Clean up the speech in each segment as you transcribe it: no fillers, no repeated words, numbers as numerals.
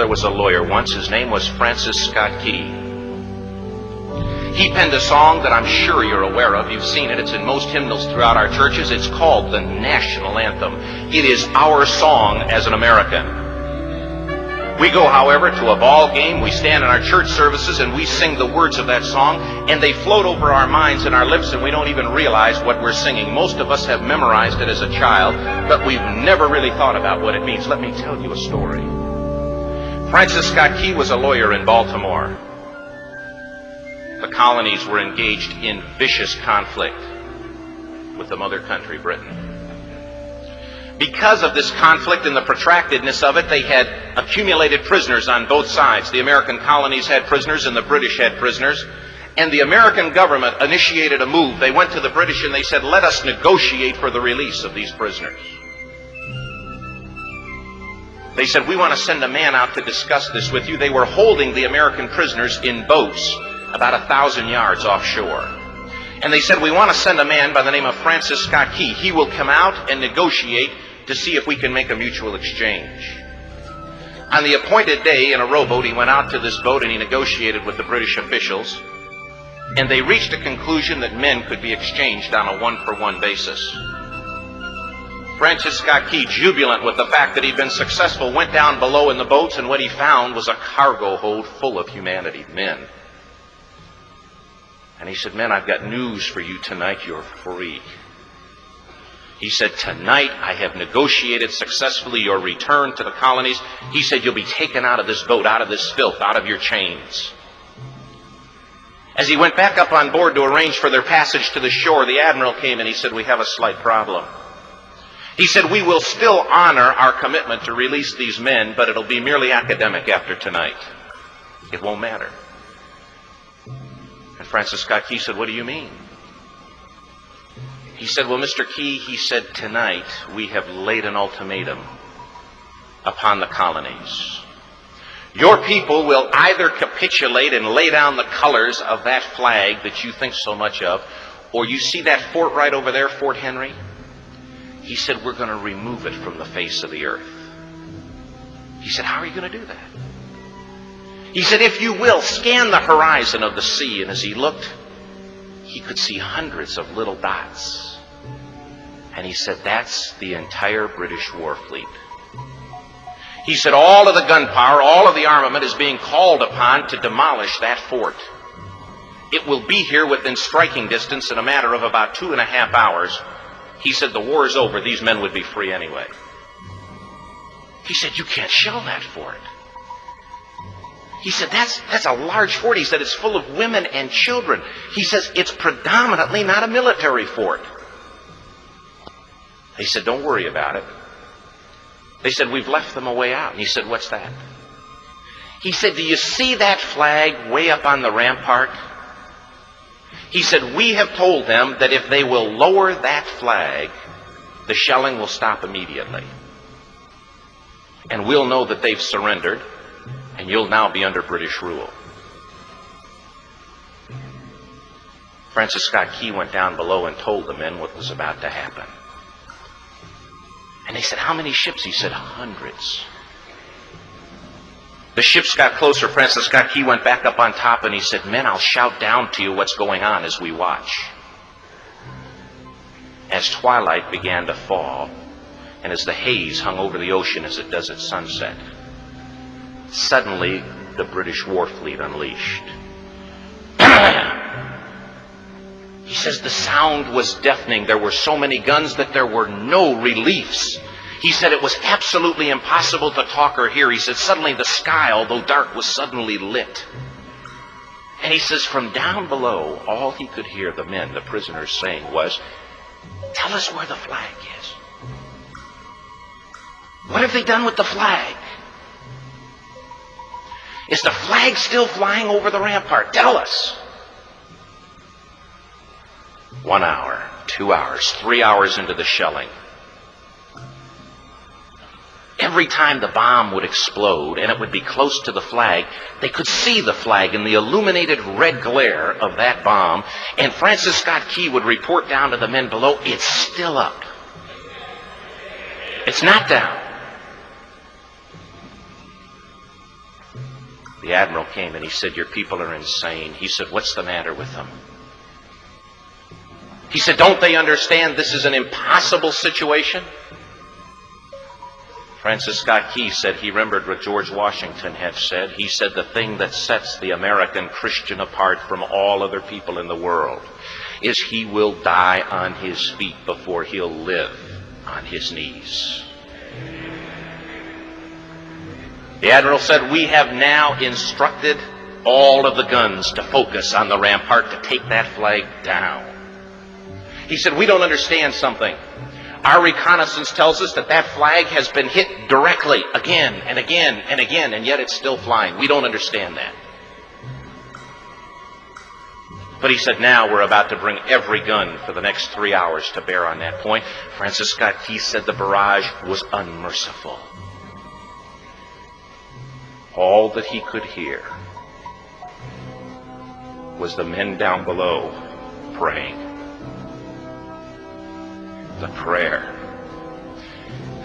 there was a lawyer once. His name was Francis Scott Key. He penned a song that I'm sure you're aware of. You've seen it. It's in most hymnals throughout our churches. It's called the national anthem. It is our song as an American. We go, however, to a ball game. We stand in our church services and we sing the words of that song, and they float over our minds and our lips, and we don't even realize what we're singing. Most of us have memorized it as a child, but we've never really thought about what it means. Let me tell you a story. Francis Scott Key was a lawyer in Baltimore. The colonies were engaged in vicious conflict with the mother country, Britain. Because of this conflict and the protractedness of it, they had accumulated prisoners on both sides. The American colonies had prisoners and the British had prisoners. And the American government initiated a move. They went to the British and they said, let us negotiate for the release of these prisoners. They said, we want to send a man out to discuss this with you. They were holding the American prisoners in boats about 1,000 yards offshore. And they said, we want to send a man by the name of Francis Scott Key. He will come out and negotiate to see if we can make a mutual exchange. On the appointed day in a rowboat, he went out to this boat and he negotiated with the British officials. And they reached a conclusion that men could be exchanged on a one-for-one basis. Francis Scott Key, jubilant with the fact that he'd been successful, went down below in the boats, and what he found was a cargo hold full of humanity, men. And he said, men, I've got news for you tonight. You're free. He said, tonight I have negotiated successfully your return to the colonies. He said, you'll be taken out of this boat, out of this filth, out of your chains. As he went back up on board to arrange for their passage to the shore, the admiral came and he said, we have a slight problem. He said, we will still honor our commitment to release these men, but it'll be merely academic after tonight. It won't matter. And Francis Scott Key said, what do you mean? He said, well, Mr. Key, he said, tonight we have laid an ultimatum upon the colonies. Your people will either capitulate and lay down the colors of that flag that you think so much of, or you see that fort right over there, Fort Henry? He said, we're going to remove it from the face of the earth. He said, how are you going to do that? He said, if you will, scan the horizon of the sea. And as he looked, he could see hundreds of little dots. And he said, that's the entire British war fleet. He said, all of the gunpowder, all of the armament is being called upon to demolish that fort. It will be here within striking distance in a matter of about 2.5 hours. He said, the war is over. These men would be free anyway. He said, you can't shell that fort. He said, that's a large fort. He said, it's full of women and children. He says, it's predominantly not a military fort. He said, don't worry about it. They said, we've left them a way out. And he said, what's that? He said, do you see that flag way up on the rampart? He said, we have told them that if they will lower that flag, the shelling will stop immediately. And we'll know that they've surrendered, and you'll now be under British rule. Francis Scott Key went down below and told the men what was about to happen. And they said, how many ships? He said, hundreds. The ships got closer. Francis Scott Key went back up on top and he said, men, I'll shout down to you what's going on as we watch. As twilight began to fall, and as the haze hung over the ocean as it does at sunset, suddenly the British war fleet unleashed. He says the sound was deafening. There were so many guns that there were no reliefs. He said it was absolutely impossible to talk or hear. He said suddenly the sky, although dark, was suddenly lit. And he says from down below, all he could hear the men, the prisoners, saying was, tell us where the flag is. What have they done with the flag? Is the flag still flying over the rampart? Tell us. 1 hour, 2 hours, 3 hours into the shelling, every time the bomb would explode and it would be close to the flag, they could see the flag in the illuminated red glare of that bomb, and Francis Scott Key would report down to the men below, it's still up. It's not down. The admiral came and he said, "Your people are insane." He said, "What's the matter with them?" He said, "Don't they understand this is an impossible situation?" Francis Scott Key said he remembered what George Washington had said. He said, "The thing that sets the American Christian apart from all other people in the world is he will die on his feet before he'll live on his knees." The admiral said, "We have now instructed all of the guns to focus on the rampart to take that flag down." He said, "We don't understand something. Our reconnaissance tells us that that flag has been hit directly again and again and again, and yet it's still flying. We don't understand that." But he said, "Now we're about to bring every gun for the next 3 hours to bear on that point." Francis Scott Key said the barrage was unmerciful. All that he could hear was the men down below praying. The prayer,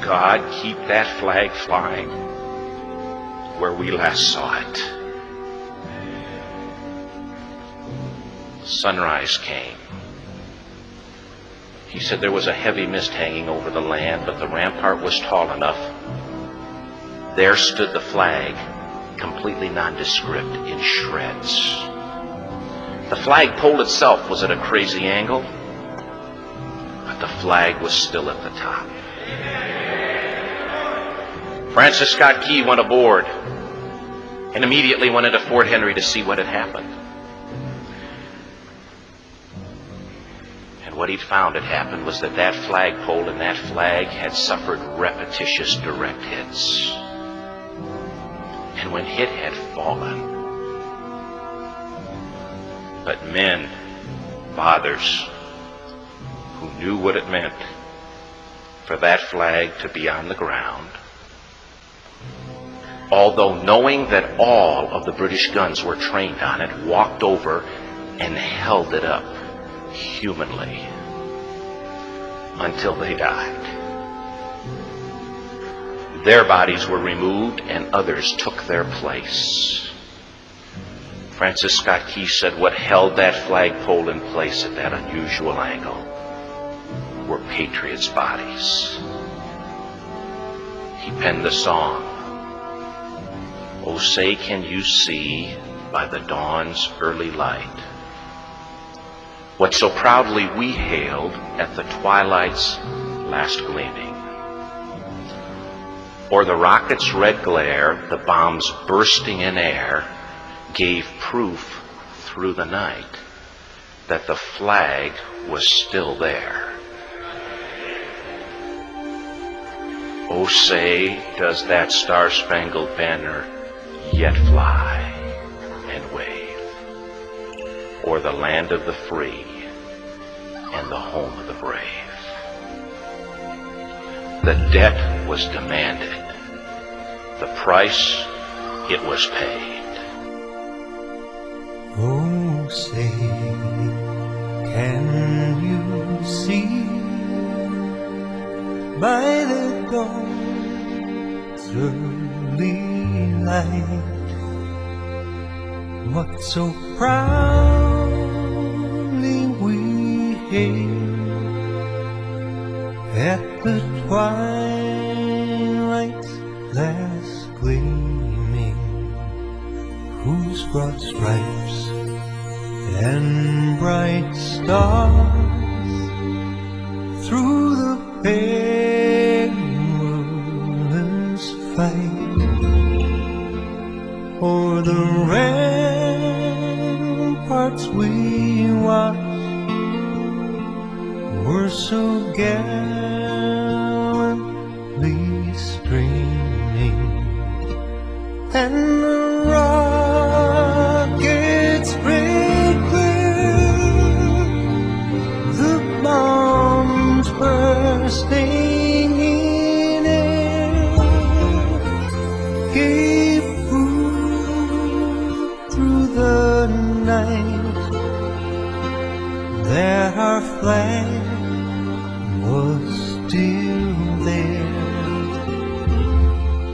"God, keep that flag flying where we last saw it." Sunrise came. He said there was a heavy mist hanging over the land, but the rampart was tall enough. There stood the flag, completely nondescript, in shreds. The flagpole itself was at a crazy angle, but the flag was still at the top. Francis Scott Key went aboard and immediately went into Fort Henry to see what had happened. And what he'd found had happened was that that flagpole and that flag had suffered repetitious direct hits. And when hit had fallen, but men, fathers, who knew what it meant for that flag to be on the ground, although knowing that all of the British guns were trained on it, walked over and held it up humanly until they died. Their bodies were removed and others took their place. Francis Scott Key said what held that flagpole in place at that unusual angle were patriots' bodies. He penned the song, "Oh, say can you see by the dawn's early light what so proudly we hailed at the twilight's last gleaming? Or the rocket's red glare, the bombs bursting in air, gave proof through the night that the flag was still there. Oh, say, does that star-spangled banner yet fly and wave o'er the land of the free and the home of the brave?" The debt was demanded. The price, it was paid. Oh, say, can you see by the dawn's early light what so proudly we hailed at the twilight's last gleaming, whose broad stripes and bright stars through the perilous fight o'er the ramparts we watched were so gallantly streaming, and the rockets sprayed clear, the bombs bursting in air gave proof through the night that our flag was still there.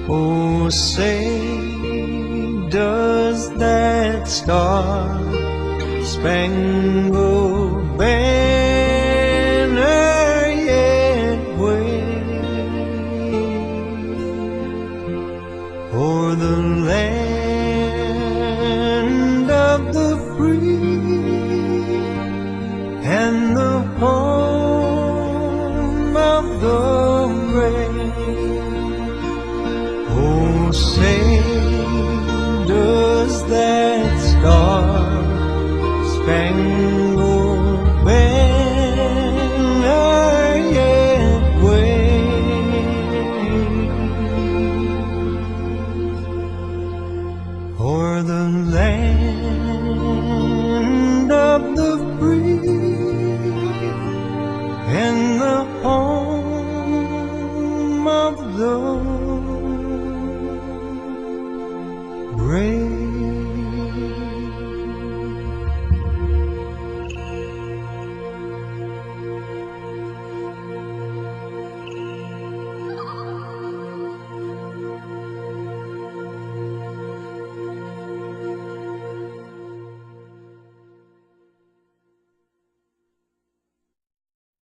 Oh, say, does does that star-spangled banner yet wave o'er the land of the free and the home of the brave? Oh, say, does that star-spangled banner yet wave o'er the land of the free and the home of the